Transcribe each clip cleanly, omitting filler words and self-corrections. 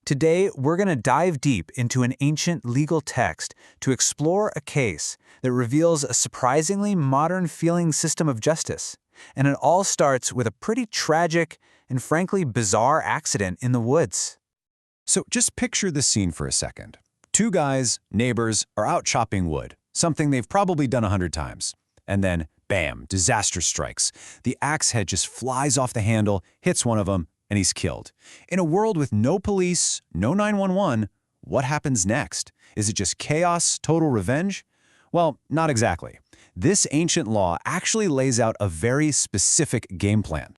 Today, we're going to dive deep into an ancient legal text to explore a case that reveals a surprisingly modern-feeling system of justice. And it all starts with a pretty tragic and frankly bizarre accident in the woods. So just picture the scene for a second. Two guys, neighbors, are out chopping wood, something they've probably done 100 times. And then, bam, disaster strikes. The axe head just flies off the handle, hits one of them, and he's killed. In a world with no police, no 911, what happens next? Is it just chaos, total revenge? Well, not exactly. This ancient law actually lays out a very specific game plan.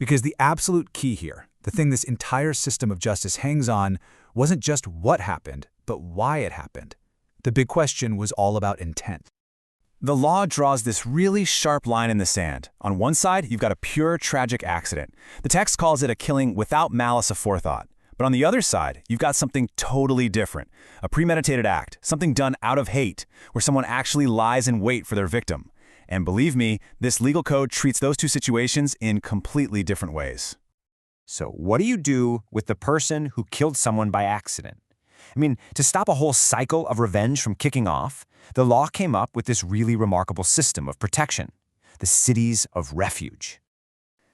Because the absolute key here, the thing this entire system of justice hangs on, wasn't just what happened, but why it happened. The big question was all about intent. The law draws this really sharp line in the sand. On one side, you've got a pure tragic accident. The text calls it a killing without malice aforethought. But on the other side, you've got something totally different. A premeditated act, something done out of hate, where someone actually lies in wait for their victim. And believe me, this legal code treats those two situations in completely different ways. So what do you do with the person who killed someone by accident? I mean, to stop a whole cycle of revenge from kicking off, the law came up with this really remarkable system of protection, the cities of refuge.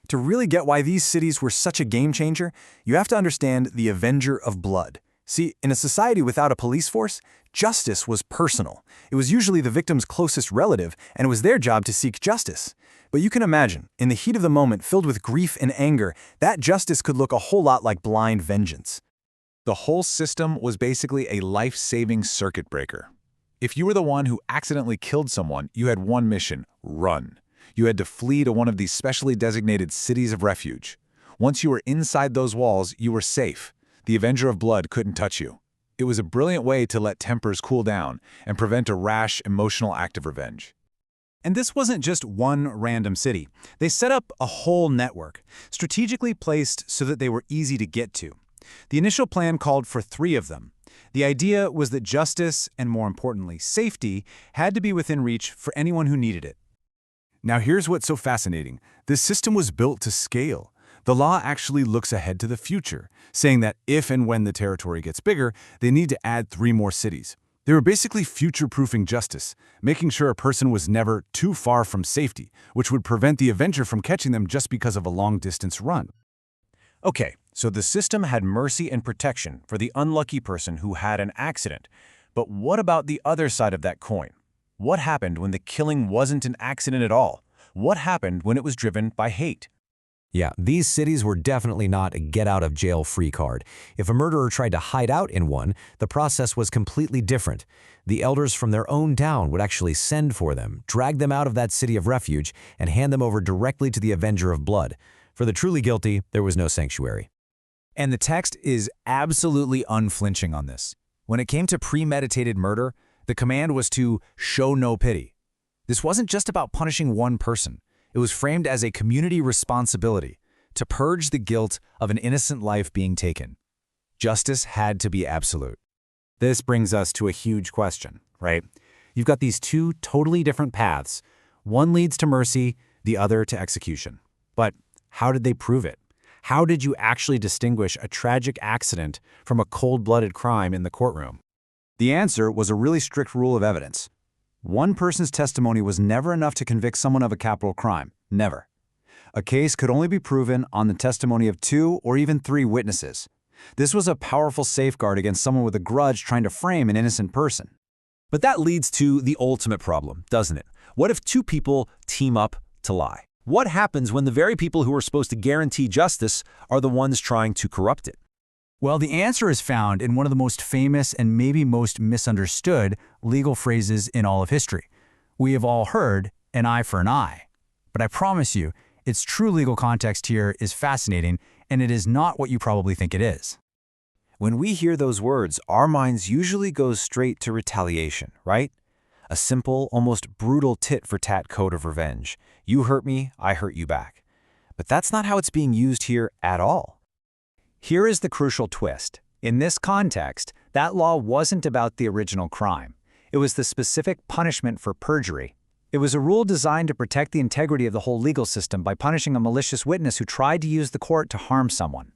To really get why these cities were such a game changer, you have to understand the Avenger of Blood. See, in a society without a police force, justice was personal. It was usually the victim's closest relative, and it was their job to seek justice. But you can imagine, in the heat of the moment filled with grief and anger, that justice could look a whole lot like blind vengeance. The whole system was basically a life-saving circuit breaker. If you were the one who accidentally killed someone, you had one mission: run. You had to flee to one of these specially designated cities of refuge. Once you were inside those walls, you were safe. The Avenger of Blood couldn't touch you. It was a brilliant way to let tempers cool down and prevent a rash, emotional act of revenge. And this wasn't just one random city. They set up a whole network, strategically placed so that they were easy to get to. The initial plan called for 3 of them. The idea was that justice, and more importantly, safety, had to be within reach for anyone who needed it. Now here's what's so fascinating. This system was built to scale. The law actually looks ahead to the future, saying that if and when the territory gets bigger, they need to add 3 more cities. They were basically future-proofing justice, making sure a person was never too far from safety, which would prevent the Avenger from catching them just because of a long-distance run. Okay, so the system had mercy and protection for the unlucky person who had an accident. But what about the other side of that coin? What happened when the killing wasn't an accident at all? What happened when it was driven by hate? Yeah, these cities were definitely not a get-out-of-jail-free card. If a murderer tried to hide out in one, the process was completely different. The elders from their own town would actually send for them, drag them out of that city of refuge, and hand them over directly to the Avenger of Blood. For the truly guilty, there was no sanctuary. And the text is absolutely unflinching on this. When it came to premeditated murder, the command was to show no pity. This wasn't just about punishing one person. It was framed as a community responsibility to purge the guilt of an innocent life being taken. Justice had to be absolute. This brings us to a huge question, right? You've got these 2 totally different paths. One leads to mercy, the other to execution. But how did they prove it? How did you actually distinguish a tragic accident from a cold-blooded crime in the courtroom? The answer was a really strict rule of evidence. One person's testimony was never enough to convict someone of a capital crime. Never. A case could only be proven on the testimony of 2 or even 3 witnesses. This was a powerful safeguard against someone with a grudge trying to frame an innocent person. But that leads to the ultimate problem, doesn't it? What if 2 people team up to lie? What happens when the very people who are supposed to guarantee justice are the ones trying to corrupt it? Well, the answer is found in one of the most famous and maybe most misunderstood legal phrases in all of history. We have all heard an eye for an eye. But I promise you, its true legal context here is fascinating, and it is not what you probably think it is. When we hear those words, our minds usually go straight to retaliation, right? A simple, almost brutal tit-for-tat code of revenge. You hurt me, I hurt you back. But that's not how it's being used here at all. Here is the crucial twist. In this context, that law wasn't about the original crime. It was the specific punishment for perjury. It was a rule designed to protect the integrity of the whole legal system by punishing a malicious witness who tried to use the court to harm someone.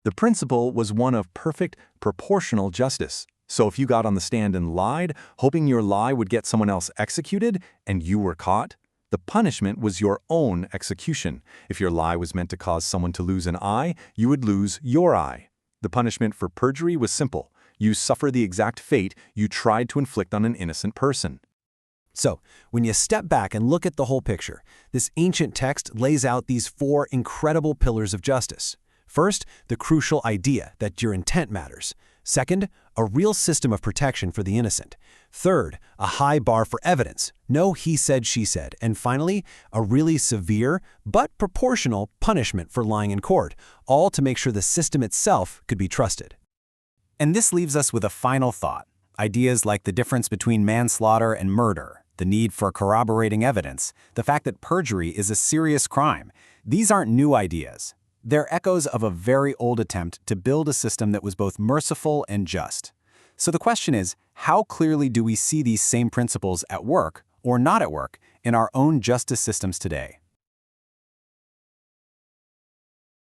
The principle was one of perfect, proportional justice. So if you got on the stand and lied, hoping your lie would get someone else executed, and you were caught, the punishment was your own execution. If your lie was meant to cause someone to lose an eye, you would lose your eye. The punishment for perjury was simple. You suffer the exact fate you tried to inflict on an innocent person. So, when you step back and look at the whole picture, this ancient text lays out these 4 incredible pillars of justice. First, the crucial idea that your intent matters. Second, a real system of protection for the innocent. Third, a high bar for evidence. No he said, she said. And finally, a really severe but proportional punishment for lying in court, all to make sure the system itself could be trusted. And this leaves us with a final thought. Ideas like the difference between manslaughter and murder, the need for corroborating evidence, the fact that perjury is a serious crime. These aren't new ideas. They're echoes of a very old attempt to build a system that was both merciful and just. So the question is, how clearly do we see these same principles at work, or not at work, in our own justice systems today?